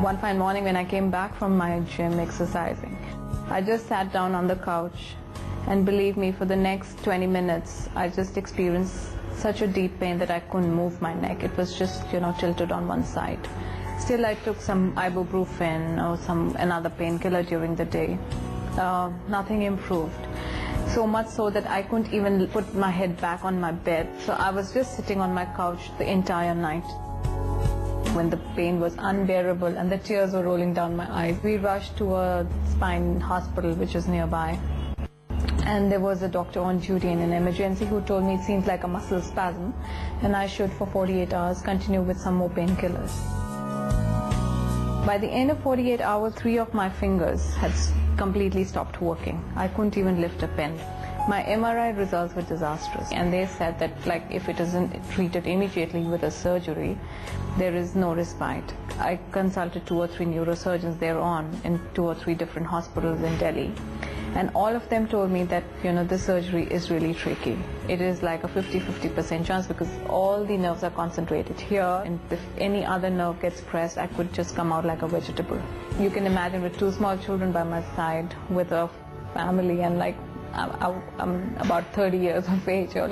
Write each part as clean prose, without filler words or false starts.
One fine morning when I came back from my gym exercising, I just sat down on the couch, and believe me, for the next 20 minutes, I just experienced such a deep pain that I couldn't move my neck. It was just, tilted on one side. Still, I took some ibuprofen or another painkiller during the day. Nothing improved. So much so that I couldn't even put my head back on my bed. So I was just sitting on my couch the entire night. When the pain was unbearable and the tears were rolling down my eyes, we rushed to a spine hospital which is nearby. And there was a doctor on duty in an emergency who told me it seems like a muscle spasm and I should for 48 hours continue with some more painkillers. By the end of 48 hours, 3 of my fingers had completely stopped working. I couldn't even lift a pen. My MRI results were disastrous, and they said that if it isn't treated immediately with a surgery, there is no respite. I consulted 2 or 3 neurosurgeons thereon in 2 or 3 different hospitals in Delhi, and all of them told me that this surgery is really tricky. It is like a 50-50% chance because all the nerves are concentrated here, and if any other nerve gets pressed, I could just come out like a vegetable. You can imagine with 2 small children by my side, with a family, and I'm about 30 years of age, or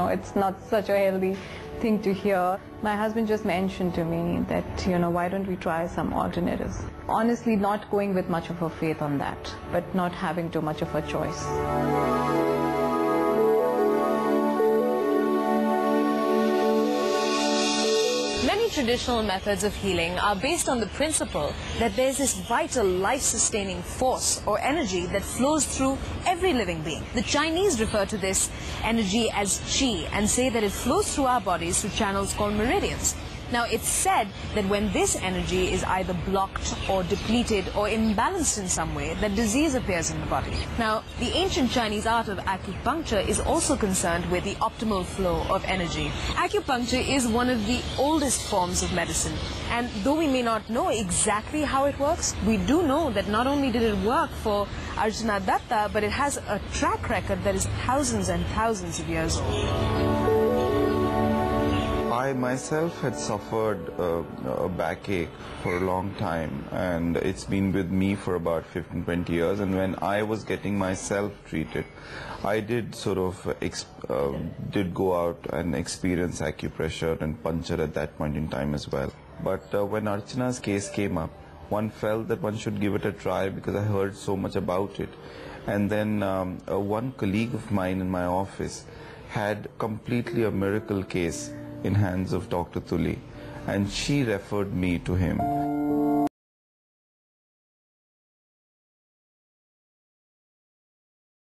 it's not such a healthy thing to hear. My husband just mentioned to me that, why don't we try some alternatives? Honestly, not going with much of a faith on that, but not having too much of a choice. Many traditional methods of healing are based on the principle that there's this vital, life-sustaining force or energy that flows through every living being. The Chinese refer to this energy as qi and say that it flows through our bodies through channels called meridians. Now, it's said that when this energy is either blocked or depleted or imbalanced in some way, that disease appears in the body. Now, the ancient Chinese art of acupuncture is also concerned with the optimal flow of energy. Acupuncture is one of the oldest forms of medicine, and though we may not know exactly how it works, we do know that not only did it work for Arjuna Datta, but it has a track record that is thousands and thousands of years old. I myself had suffered a backache for a long time, and it's been with me for about 15-20 years, and when I was getting myself treated, I did did go out and experience acupressure and puncture at that point in time as well. But when Archana's case came up, one felt that one should give it a try because I heard so much about it. And then one colleague of mine in my office had completely a miracle case in hands of Dr. Tuli, and she referred me to him.